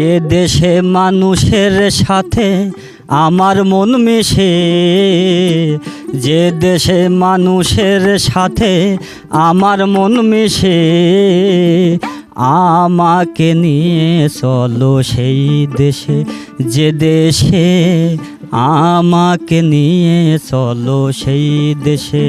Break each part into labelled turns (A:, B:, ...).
A: যে দেশে মানুষের সাথে আমার মন মিশে, যে দেশে মানুষের সাথে আমার মন মিশে, আমাকে নিয়ে চলো সেই দেশে, যে দেশে আমাকে নিয়ে চলো সেই দেশে।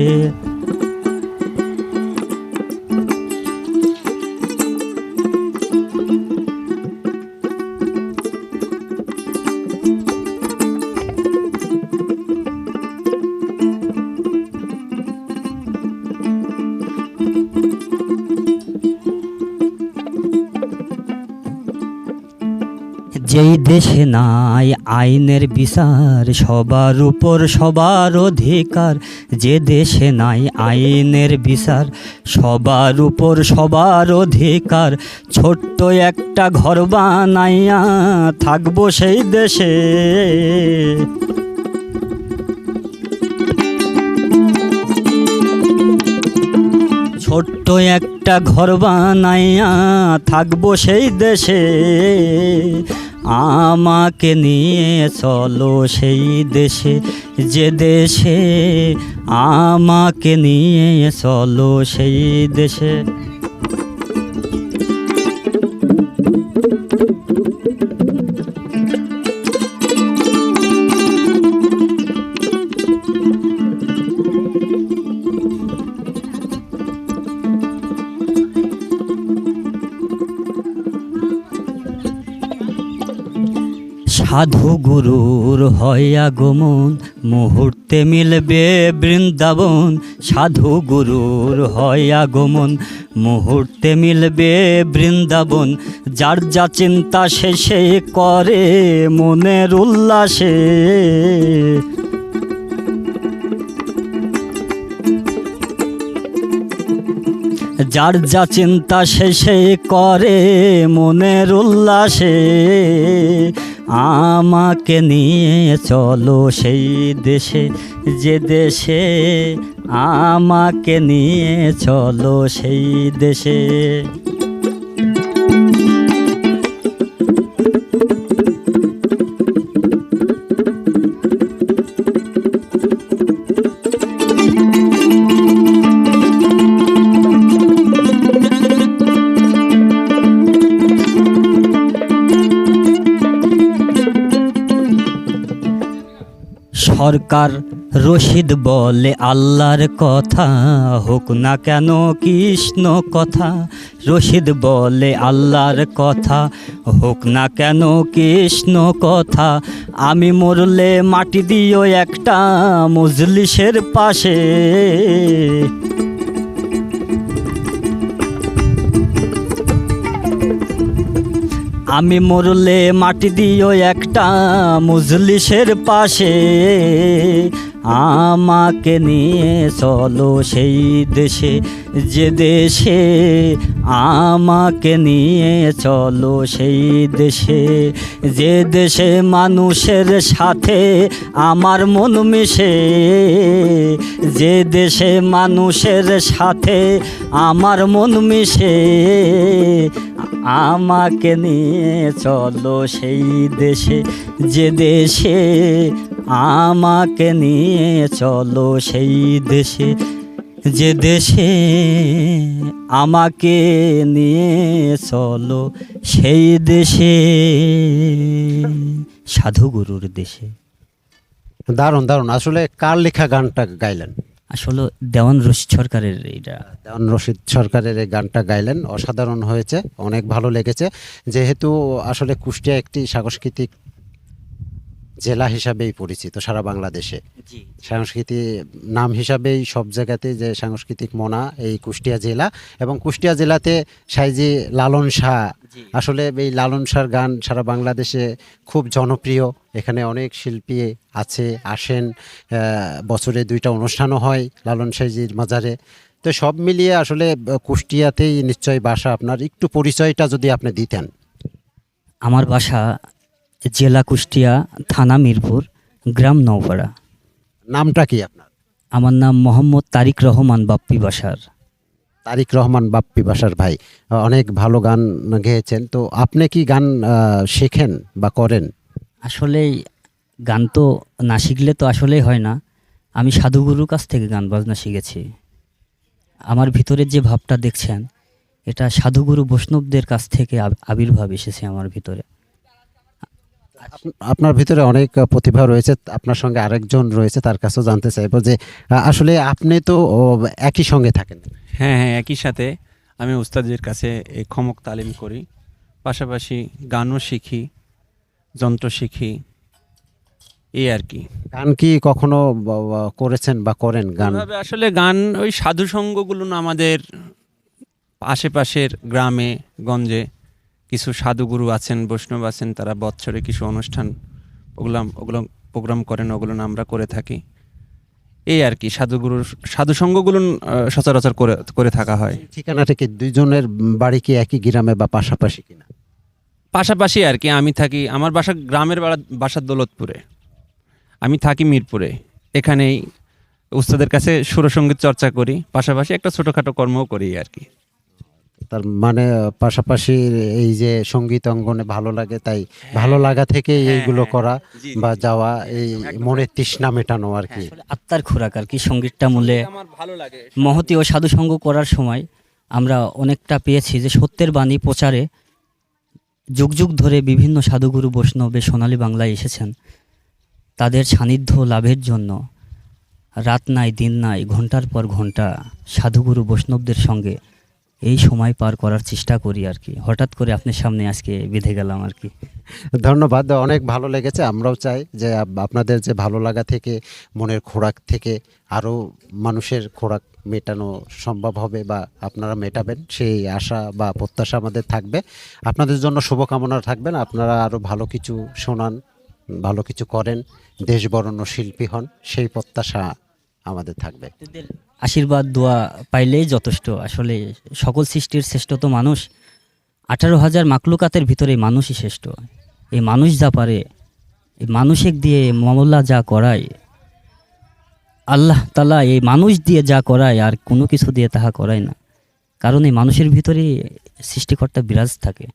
A: যেই দেশে নাই আইনের বিচার, সবার উপর সবার অধিকার, যে দেশে নাই আইনের বিচার, সবার উপর সবার অধিকার, ছোট্ট একটা ঘর বানাইয়া থাকবো সেই দেশে। ছোট্ট একটা ঘর বানাইয়া থাকবো সেই দেশে, আমাকে নিয়ে চলো সেই দেশে, যে দেশে আমাকে নিয়ে চলো সেই দেশে। সাধু গুরুর হয় আগমন, মুহূর্তে মিলবে বৃন্দাবন। সাধু গুরুর হয় আগমন, মুহূর্তে মিলবে বৃন্দাবন। যার যা চিন্তা শেষে করে মনের উল্লাসে, যার যা চিন্তা শেষে করে মনের উল্লাসে, আমাকে নিয়ে চলো সেই দেশে, যে দেশে আমাকে নিয়ে চলো সেই দেশে। সরকার রশিদ বলে আল্লাহর কথা, হোক না কেন কৃষ্ণ কথা। রশিদ বলে আল্লাহর কথা, হোক না কেন কৃষ্ণ কথা। আমি মরলে মাটি দিও একটা মজলিসের পাশে, আমি মরলে মাটি দিও একটা মজলিসের পাশে। আমাকে নিয়ে চলো সেই দেশে, যে দেশে আমাকে নিয়ে চলো সেই দেশে, যে দেশে মানুষের সাথে আমার মন মিশে, যে দেশে মানুষের সাথে আমার মন মিশে। আমাকে নিয়ে চলো সেই দেশে, যে দেশে আমাকে নিয়ে চলো সেই দেশে, যে দেশে আমাকে নিয়ে চলো সেই দেশে। সাধুগুরুর দেশে।
B: দারুণ দারুণ। আসলে কার লেখা গানটা গাইলেন?
A: আসলে দেওয়ান রশিদ সরকারের, এটা
B: দেওয়ান রশিদ সরকারের এই গানটা গাইলেন, অসাধারণ হয়েছে, অনেক ভালো লেগেছে। যেহেতু আসলে কুষ্টিয়া একটি সাংস্কৃতিক জেলা হিসাবেই পরিচিত সারা বাংলাদেশে, সংস্কৃতি নাম হিসাবেই সব জায়গাতে যে সাংস্কৃতিক মনা এই কুষ্টিয়া জেলা, এবং কুষ্টিয়া জেলাতে সাইজি লালন শাহ, আসলে এই লালন শাহর গান সারা বাংলাদেশে খুব জনপ্রিয়। এখানে অনেক শিল্পী আছে, আসেন, বছরে 2টা অনুষ্ঠানও হয় লালন সাইজির মাজারে। তো সব মিলিয়ে আসলে কুষ্টিয়াতেই নিশ্চয়ই বাসা আপনার। একটু পরিচয়টা যদি আপনি দিতেন।
A: আমার বাসা জেলা কুষ্টিয়া, থানা মিরপুর, গ্রাম নওপাড়া।
B: নামটা কি আপনার?
A: আমার নাম মোহাম্মদ তারিক রহমান বাপ্পি বাসার।
B: তারিক রহমান বাপ্পি বাসার ভাই অনেক ভালো গান গেয়েছেন। তো আপনি কি গান শেখেন বা করেন?
A: আসলেই গান তো না শিখলে তো আসলেই হয় না। আমি সাধুগুরুর কাছ থেকে গান বাজনা শিখেছি। আমার ভিতরে যে ভাবটা দেখছেন, এটা সাধুগুরু বৈষ্ণবদের কাছ থেকে আবির্ভাব এসেছে আমার ভিতরে।
B: আপনার ভিতরে অনেক প্রতিভা রয়েছে, আপনার সঙ্গে আরেকজন রয়েছে, তার কাছেও জানতে চাইবো যে আসলে আপনি তো একই সঙ্গে থাকেন।
C: হ্যাঁ হ্যাঁ, একই সাথে আমি উস্তাদের কাছে এই খমক তালিম করি, পাশাপাশি গানও শিখি, যন্ত্র শিখি, এই আর কি।
B: গান কি কখনো করেছেন বা করেন গান?
C: ওইভাবে আসলে গান ওই সাধু সঙ্গগুলো না, আমাদের আশেপাশের গ্রামে গঞ্জে কিছু সাধুগুরু আছেন, বৈষ্ণব আছেন, তারা বৎসরে কিছু অনুষ্ঠান ওগুলো প্রোগ্রাম করেন, ওগুলো না আমরা করে থাকি, এই আর কি। সাধু সঙ্গগুলো সচরাচর করে করে থাকা হয়।
B: ঠিকানাটা কি দুইজনের বাড়ি কি একই গ্রামে বা পাশাপাশি কিনা?
C: পাশাপাশি আর কি। আমি থাকি, আমার বাসা গ্রামের বাসা দৌলতপুরে, আমি থাকি মিরপুরে। এখানেই উস্তাদের কাছে সুরসঙ্গীত চর্চা করি, পাশাপাশি একটা ছোটোখাটো কর্মও করি আর কি।
B: তার মানে পাশাপাশি এই যে সঙ্গীত অঙ্গনে ভালো লাগে, তাই ভালো লাগা থেকে এইগুলো করা
C: জি,
B: বা যাওয়া, এই মনের তৃষ্ণা মেটানো আর কি।
A: আসলে আত্মার খোরাক আর কি সঙ্গীতটা মূলে।
C: আমার ভালো লাগে।
A: মহতি ও সাধুসঙ্গ করার সময় আমরা অনেকটা পেয়েছি যে সত্যের বাণী প্রচারে যুগ যুগ ধরে বিভিন্ন সাধুগুরু বৈষ্ণবে সোনালী বাংলায় এসেছেন। তাদের সান্নিধ্য লাভের জন্য রাত নাই দিন নাই ঘন্টার পর ঘন্টা সাধুগুরু বৈষ্ণবদের সঙ্গে এই সময় পার করার চেষ্টা করি আর কি। হঠাৎ করে আপনার সামনে আজকে বেঁধে গেলাম আর কি।
B: ধন্যবাদ, অনেক ভালো লেগেছে। আমরাও চাই যে আপনাদের যে ভালো লাগা থেকে, মনের খোরাক থেকে আরও মানুষের খোরাক মেটানো সম্ভব হবে বা আপনারা মেটাবেন, সেই আশা বা প্রত্যাশা আমাদের থাকবে। আপনাদের জন্য শুভকামনা থাকবেন, আপনারা আরও ভালো কিছু শোনান, ভালো কিছু করেন, দেশ বরণ্য শিল্পী হন, সেই প্রত্যাশা আমাদের থাকবে।
A: এদের আশীর্বাদ দোয়া পাইলেই যথেষ্ট। আসলে সকল সৃষ্টির শ্রেষ্ঠ তো মানুষ। 18,000 মাকলুকাতের ভিতরে মানুষই শ্রেষ্ঠ। এই মানুষ যা পারে, এই মানুষের দিয়ে মামলা যা করায়, আল্লাহ তাআলা এই মানুষ দিয়ে যা করায় আর কোনো কিছু দিয়ে তাহা করায় না। কারণ এই মানুষের ভিতরে সৃষ্টিকর্তা বিরাজ থাকে।